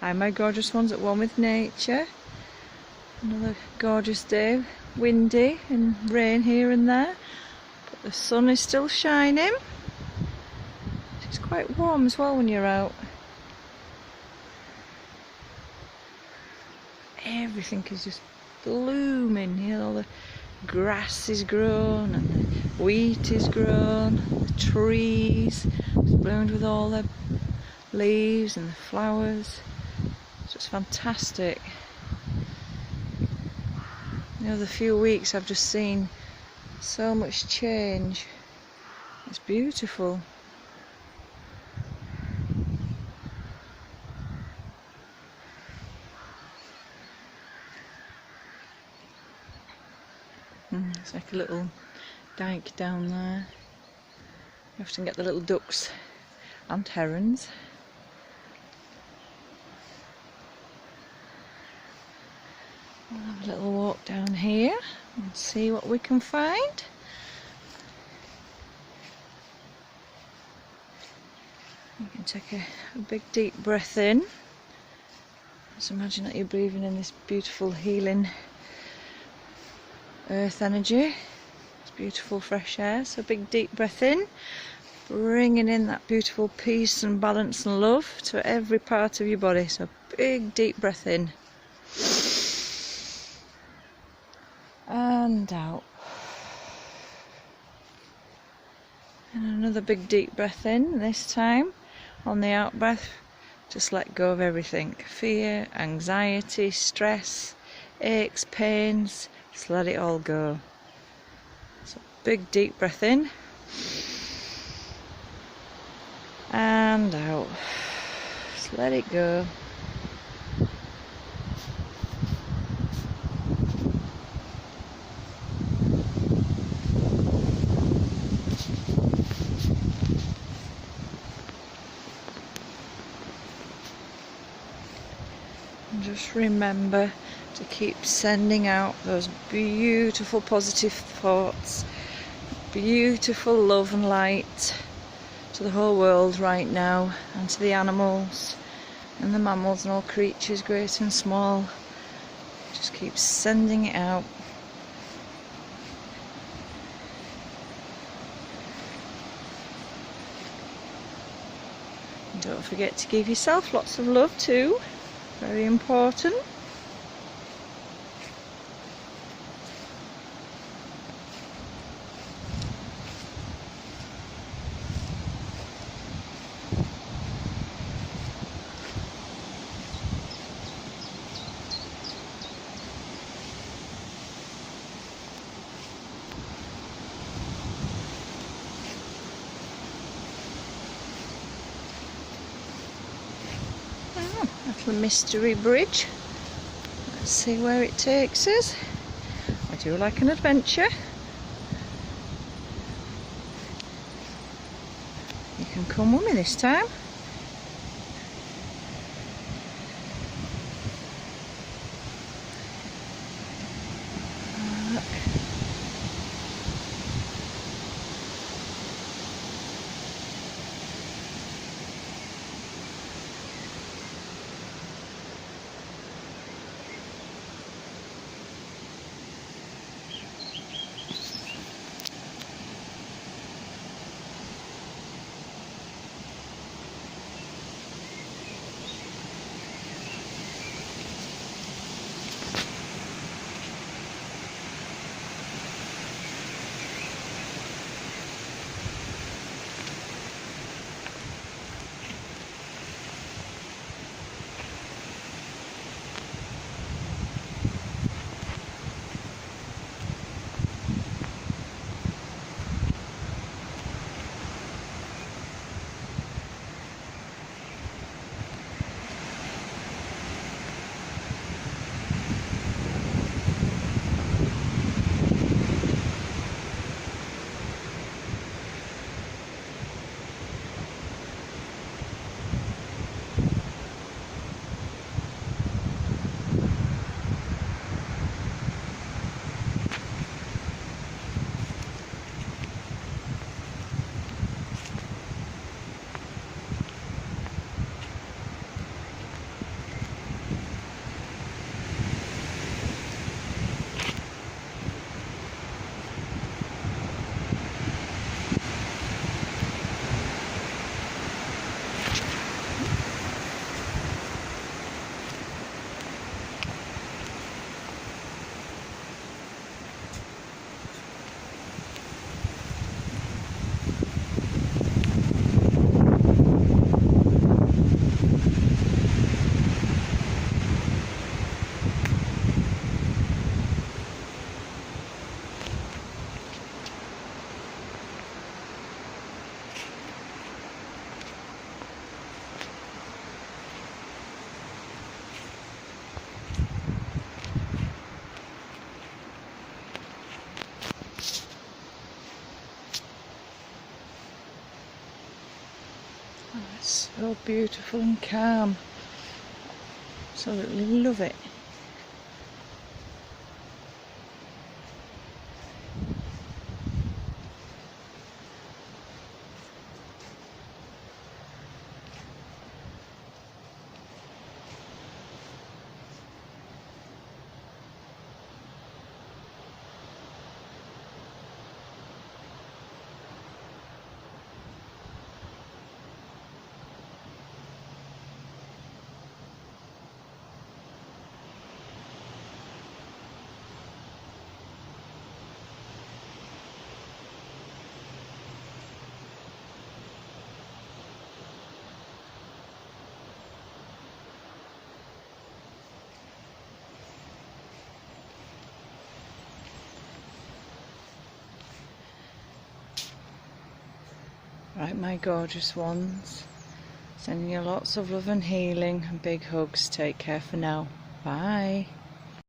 Hi my gorgeous ones at one with nature. Another gorgeous day, windy and rain here and there, but the sun is still shining. It's quite warm as well when you're out. Everything is just blooming, you know, the grass is grown and the wheat is grown, the trees just bloomed with all their leaves and the flowers. It's just fantastic. You know, the few weeks I've just seen so much change. It's beautiful. It's like a little dike down there. You often get the little ducks and herons. We'll have a little walk down here and see what we can find. You can take a big deep breath in. Just imagine that you're breathing in this beautiful healing earth energy. It's beautiful fresh air. So big deep breath in, bringing in that beautiful peace and balance and love to every part of your body. So big deep breath in and out, and another big deep breath in. This time on the out breath, just let go of everything: fear, anxiety, stress, aches, pains. Just let it all go. So big deep breath in and out. Just let it go. And just remember to keep sending out those beautiful positive thoughts, beautiful love and light to the whole world right now, and to the animals and the mammals and all creatures, great and small. Just keep sending it out. And don't forget to give yourself lots of love too, very important. Little mystery bridge. Let's see where it takes us. I do like an adventure. You can come with me this time. Look. so beautiful and calm. Absolutely love it. Right, my gorgeous ones. Sending you lots of love and healing and big hugs. Take care for now. Bye.